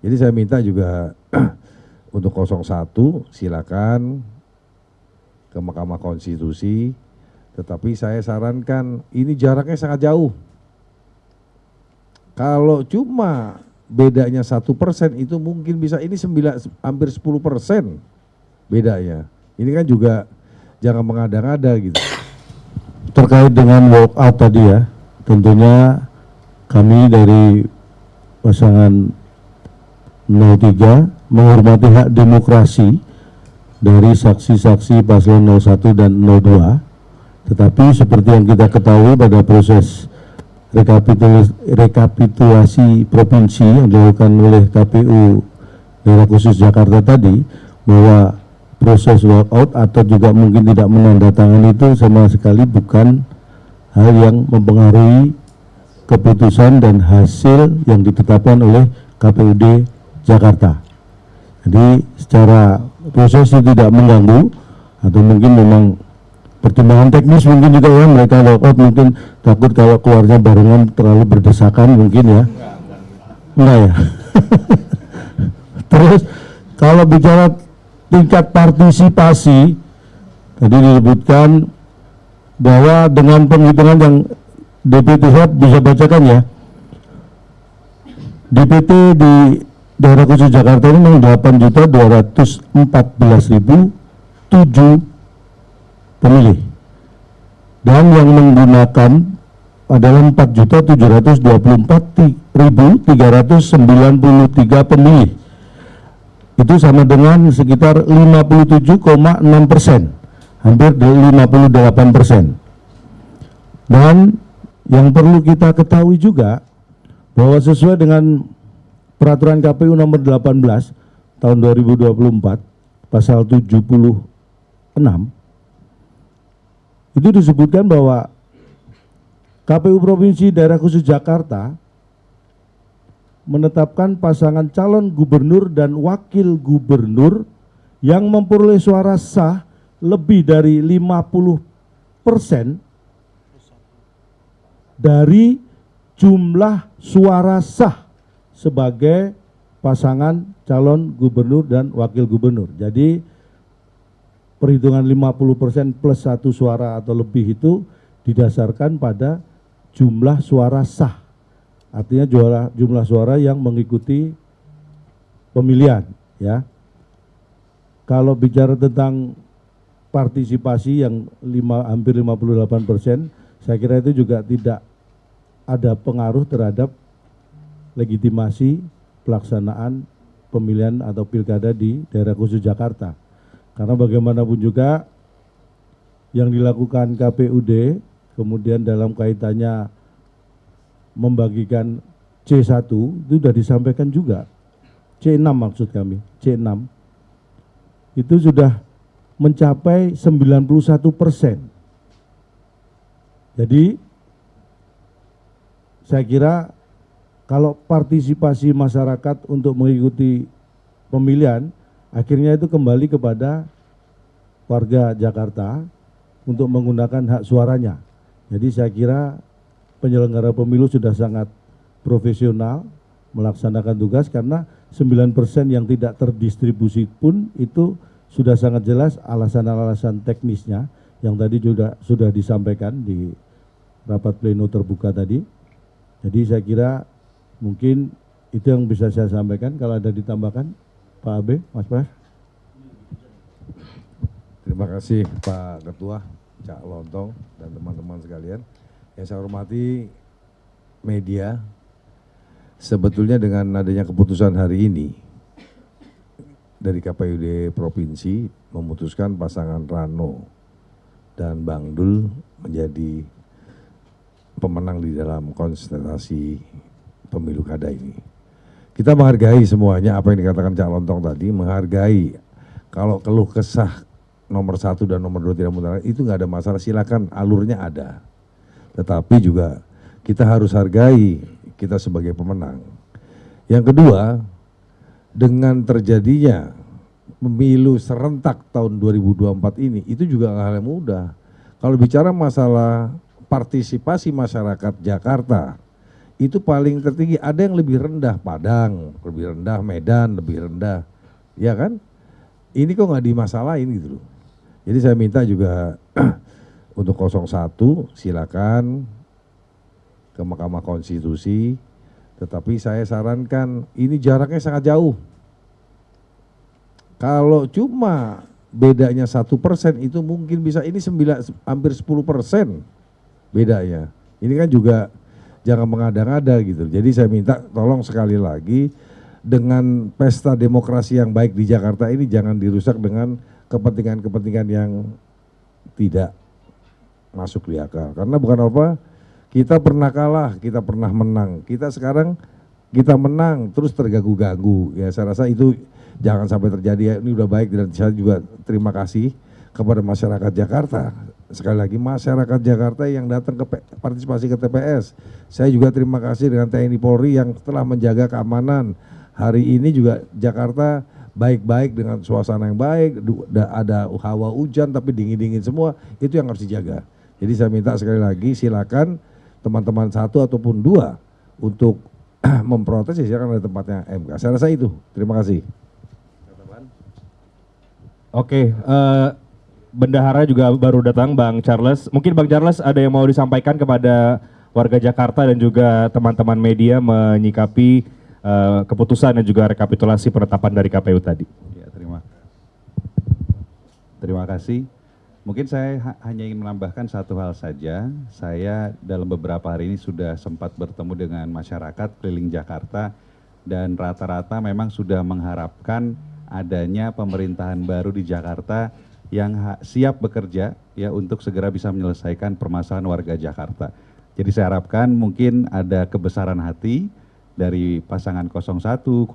Jadi saya minta juga untuk 01 silakan ke Mahkamah Konstitusi, tetapi saya sarankan ini jaraknya sangat jauh. Kalau cuma bedanya 1% itu mungkin bisa, ini hampir 10% bedanya. Ini kan juga jangan mengada-ngada gitu. Terkait dengan walkout tadi ya, tentunya kami dari pasangan 03 menghormati hak demokrasi dari saksi-saksi paslon 01 dan 02, tetapi seperti yang kita ketahui pada proses rekapitulasi provinsi yang dilakukan oleh KPU Daerah Khusus Jakarta tadi, bahwa proses walkout atau juga mungkin tidak menandatangani itu sama sekali bukan hal yang mempengaruhi keputusan dan hasil yang ditetapkan oleh KPUD Jakarta. Jadi secara proses itu tidak mengganggu, atau mungkin memang pertimbangan teknis mungkin juga ya, mereka walkout mungkin takut kalau keluarnya barengan terlalu berdesakan mungkin ya. Enggak ya. Terus kalau bicara tingkat partisipasi, tadi disebutkan bahwa dengan penghitungan yang DPT, saya bisa bacakan ya, DPT di Daerah Khusus Jakarta ini memang 8.214.007 pemilih, dan yang menggunakan adalah 4.724.393 pemilih. Itu sama dengan sekitar 57,6%, hampir 58%. Dan yang perlu kita ketahui juga bahwa sesuai dengan peraturan KPU nomor 18 tahun 2024 pasal 76, itu disebutkan bahwa KPU Provinsi Daerah Khusus Jakarta menetapkan pasangan calon gubernur dan wakil gubernur yang memperoleh suara sah lebih dari 50% dari jumlah suara sah sebagai pasangan calon gubernur dan wakil gubernur. Jadi perhitungan 50% plus 1 suara atau lebih itu didasarkan pada jumlah suara sah. Artinya jumlah suara yang mengikuti pemilihan ya. Kalau bicara tentang partisipasi yang hampir 58%, saya kira itu juga tidak ada pengaruh terhadap legitimasi pelaksanaan pemilihan atau pilkada di Daerah Khusus Jakarta. Karena bagaimanapun juga yang dilakukan KPUD, kemudian dalam kaitannya membagikan C1 itu sudah disampaikan juga. C6 maksud kami, C6 itu sudah mencapai 91%. Jadi saya kira kalau partisipasi masyarakat untuk mengikuti pemilihan, akhirnya itu kembali kepada warga Jakarta untuk menggunakan hak suaranya. Jadi saya kira penyelenggara pemilu sudah sangat profesional melaksanakan tugas, karena 9% yang tidak terdistribusi pun itu sudah sangat jelas alasan-alasan teknisnya yang tadi juga sudah disampaikan di rapat pleno terbuka tadi. Jadi saya kira mungkin itu yang bisa saya sampaikan. Kalau ada ditambahkan, Pak Abe, Mas Pras. Terima kasih Pak Ketua, Cak Lontong, dan teman-teman sekalian. Yang saya hormati media, sebetulnya dengan adanya keputusan hari ini dari KPUD Provinsi memutuskan pasangan Rano dan Bang Dul menjadi pemenang di dalam konsentrasi pemilu kada ini. Kita menghargai semuanya apa yang dikatakan Cak Lontong tadi, menghargai kalau keluh kesah nomor 1 dan nomor 2 tidak mutlak itu nggak ada masalah, silakan, alurnya ada. Tetapi juga kita harus hargai kita sebagai pemenang. Yang kedua, dengan terjadinya pemilu serentak tahun 2024 ini, itu juga hal yang mudah. Kalau bicara masalah partisipasi masyarakat Jakarta itu paling tertinggi. Ada yang lebih rendah, Padang, lebih rendah, Medan, lebih rendah. Ya kan? Ini kok nggak dimasalahin gitu loh. Jadi saya minta juga untuk 01 silakan ke Mahkamah Konstitusi, tetapi saya sarankan ini jaraknya sangat jauh. Kalau cuma bedanya 1% itu mungkin bisa, ini hampir 10% bedanya. Ini kan juga jangan mengada-ngada gitu. Jadi saya minta tolong sekali lagi, dengan pesta demokrasi yang baik di Jakarta ini jangan dirusak dengan kepentingan-kepentingan yang tidak masuk di akal. Karena bukan apa, kita pernah kalah, kita pernah menang. Kita sekarang kita menang terus terganggu-ganggu. Ya saya rasa itu jangan sampai terjadi ya. Ini udah baik, dan saya juga terima kasih kepada masyarakat Jakarta. Sekali lagi masyarakat Jakarta yang datang ke partisipasi ke TPS. Saya juga terima kasih dengan TNI Polri yang telah menjaga keamanan. Hari ini juga Jakarta baik-baik dengan suasana yang baik, ada hawa hujan tapi dingin-dingin semua, itu yang harus dijaga. Jadi saya minta sekali lagi silakan teman-teman 1 ataupun 2 untuk memprotes, ya silakan ada tempatnya MK. Saya rasa itu. Terima kasih. Oke, Bendahara juga baru datang, Bang Charles. Mungkin Bang Charles ada yang mau disampaikan kepada warga Jakarta dan juga teman-teman media menyikapi keputusan dan juga rekapitulasi penetapan dari KPU tadi. Ya, terima kasih. Mungkin saya hanya ingin menambahkan satu hal saja. Saya dalam beberapa hari ini sudah sempat bertemu dengan masyarakat keliling Jakarta, dan rata-rata memang sudah mengharapkan adanya pemerintahan baru di Jakarta yang siap bekerja ya untuk segera bisa menyelesaikan permasalahan warga Jakarta. Jadi saya harapkan mungkin ada kebesaran hati dari pasangan 01, 02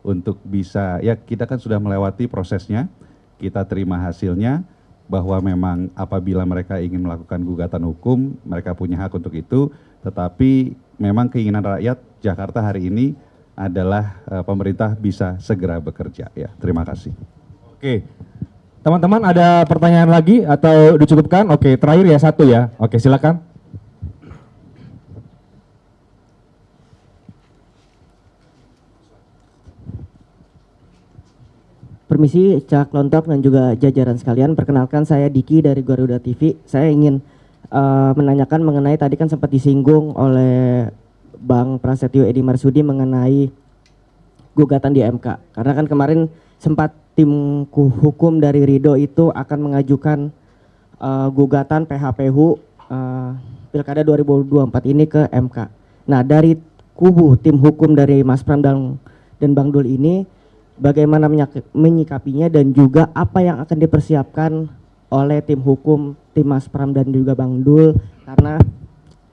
untuk bisa, ya kita kan sudah melewati prosesnya, kita terima hasilnya, bahwa memang apabila mereka ingin melakukan gugatan hukum, mereka punya hak untuk itu, tetapi memang keinginan rakyat Jakarta hari ini adalah pemerintah bisa segera bekerja. Ya, terima kasih. Oke, teman-teman ada pertanyaan lagi atau dicukupkan? Oke, terakhir ya, 1 ya. Oke, silakan. Permisi Cak Lontok dan juga jajaran sekalian, perkenalkan saya Diki dari Garuda TV. Saya ingin menanyakan mengenai tadi kan sempat disinggung oleh Bang Prasetyo Edi Marsudi mengenai gugatan di MK. Karena kan kemarin sempat tim hukum dari Ridho itu akan mengajukan gugatan PHPU Pilkada 2024 ini ke MK. Nah, dari kubu tim hukum dari Mas Pram dan Bang Dul ini, bagaimana menyikapinya dan juga apa yang akan dipersiapkan oleh tim hukum, tim Mas Pram dan juga Bang Dul, karena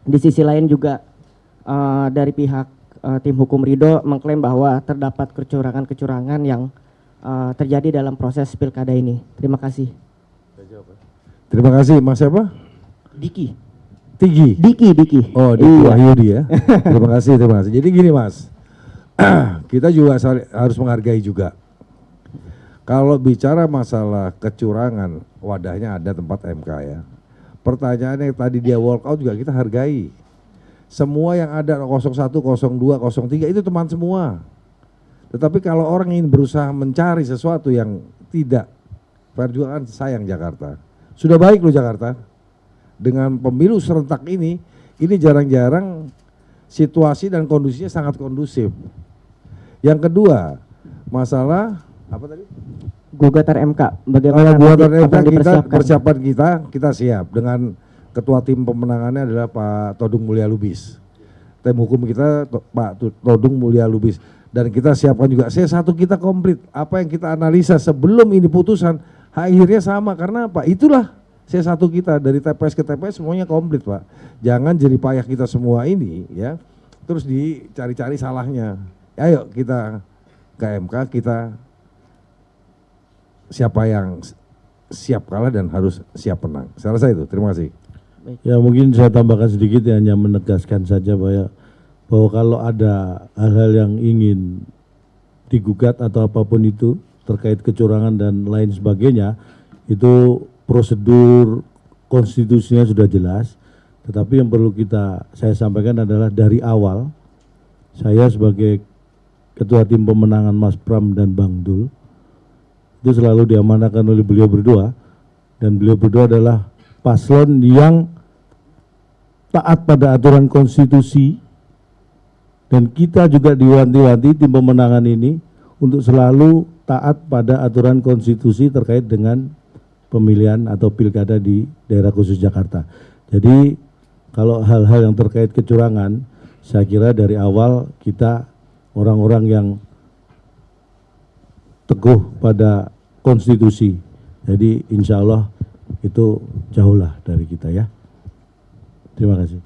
di sisi lain juga dari pihak tim hukum Ridho mengklaim bahwa terdapat kecurangan-kecurangan yang terjadi dalam proses pilkada ini. Terima kasih. Terima kasih, Mas siapa? Diki. Diki. Oh, Diki Iya. Wahyudi ya. Terima kasih. Jadi gini Mas, kita juga harus menghargai juga. Kalau bicara masalah kecurangan, wadahnya ada tempat MK ya. Pertanyaannya tadi dia walk out juga kita hargai. Semua yang ada 01, 02, 03 itu teman semua. Tetapi kalau orang ingin berusaha mencari sesuatu yang tidak fair juga kan sayang Jakarta. Sudah baik loh Jakarta. Dengan pemilu serentak ini jarang-jarang situasi dan kondisinya sangat kondusif. Yang kedua, masalah apa tadi? Gugatan MK. Bagaimana gugatan nanti MK akan kita dipersiapkan? persiapan kita siap dengan ketua tim pemenangannya adalah Pak Todung Mulya Lubis. Tim hukum kita Pak Todung Mulya Lubis, dan kita siapkan juga C1 kita komplit. Apa yang kita analisa sebelum ini putusan akhirnya sama, karena apa? Itulah C1 kita dari TPS ke TPS semuanya komplit Pak. Jangan jerih payah kita semua ini ya terus dicari-cari salahnya. Ayo kita ke MK, kita siapa yang siap kalah dan harus siap menang. Saya rasa itu. Terima kasih. Ya mungkin saya tambahkan sedikit ya, hanya menegaskan saja bahwa kalau ada hal-hal yang ingin digugat atau apapun itu terkait kecurangan dan lain sebagainya, itu prosedur konstitusinya sudah jelas, Tetapi yang perlu saya sampaikan adalah dari awal, saya sebagai Ketua Tim Pemenangan Mas Pram dan Bang Dul, itu selalu diamanahkan oleh beliau berdua, dan beliau berdua adalah paslon yang taat pada aturan konstitusi, dan kita juga diwanti-wanti tim pemenangan ini untuk selalu taat pada aturan konstitusi terkait dengan pemilihan atau pilkada di daerah khusus Jakarta. Jadi kalau hal-hal yang terkait kecurangan, saya kira dari awal kita orang-orang yang teguh pada konstitusi. Jadi insya Allah itu jauhlah dari kita ya. Terima kasih.